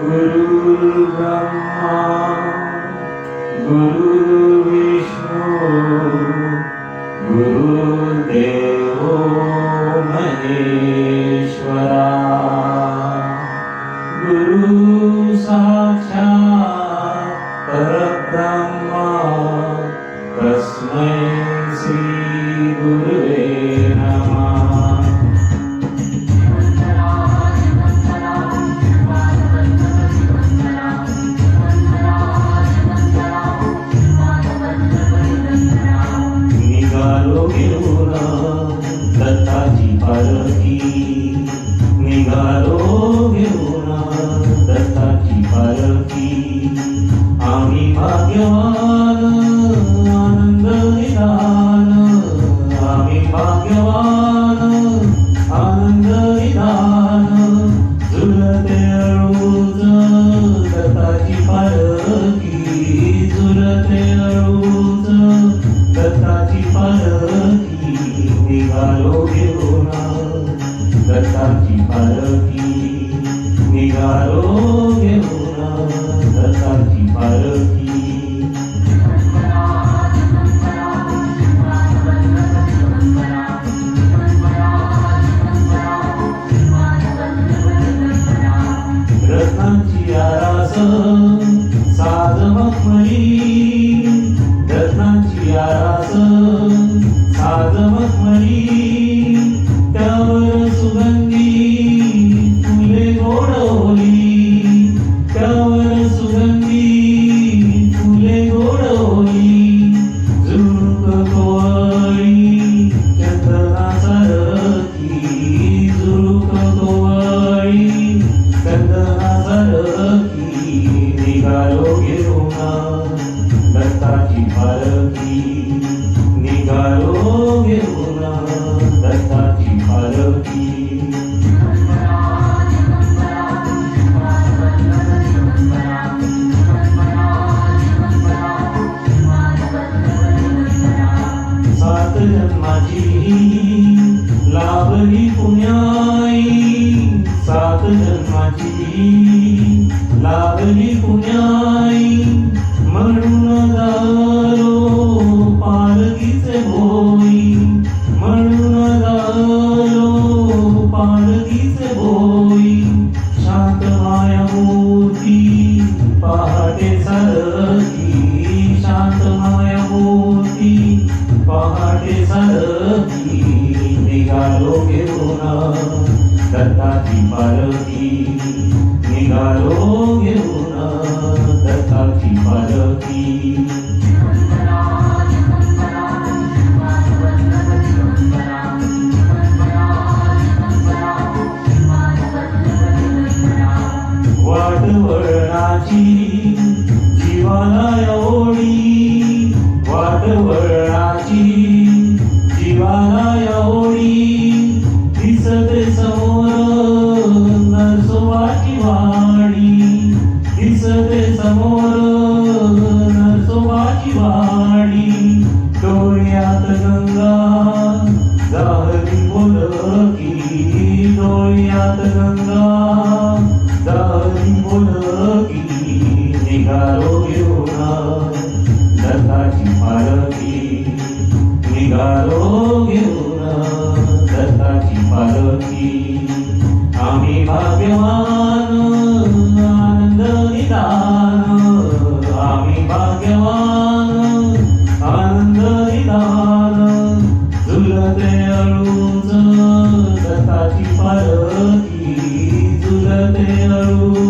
गुरु ब्रह्मा गुरु विष्णु गुरुदेवो महेश्वरा गुरु साक्षात् परब्रह्म तस्मै श्री गुरुवे नमः। निघालो घेऊन दत्ताची पालखी, निघालो घेऊन दत्ताची पालखी, आम्ही भाग्यवान आनंद निदान, आम्ही भाग्यवान आनंद निदान, झुलते अळूच दत्ताची पालखी, झुलते अळूच दत्ताची पालखी, निघालो घेऊन दत्ताची पालखी, निघालो घेऊन दत्ताची पालखी। रत्नांची आरास साज मखमली, रत्नांची आरास साज मखमली, त्यावर सुगंधी फुले गोडवली, त्यावर सुगंधी फुले गोडवली, झुळूक कोवळी चंदना सारखी, झुळूक कोवळी चंदना सारखी, निघालो घेऊन दत्ताची पालखी, निघालो घेऊन दत्ताची पालखी। सात जन्माची लाभली पुण्याई, सात जन्माची लाभली पुण्याई, म्हणून झालो पालखीचे भोई, म्हणून झालो पालखीचे भोई, शांत मायामूर्ती पहाटे सारखी, शांत मायामूर्ती पहाटे सारखी, निघालो घेऊन दत्ताची पालखी, निघालो घेऊन दत्ताची पालखी। वाट वळणाची जीवाला ओढी, वाट वळणाची जीवाला ओढी, दिसते समोर नरसोबाची वाडी, दिसते समोर नरसोबाची वाडी, डोळ्यात गंगा जाहली बोलकी, डोळ्यात गंगा जाहली बोलकी, निघालो घेऊन दत्ताची पालखी, निघालो घेऊन दत्ताची पालखी, आम्ही भाग्यवान आनंद निदान, आम्ही भाग्यवान आनंद निदान, झुलते अळूच दत्ताची पालखी, झुलते अळूच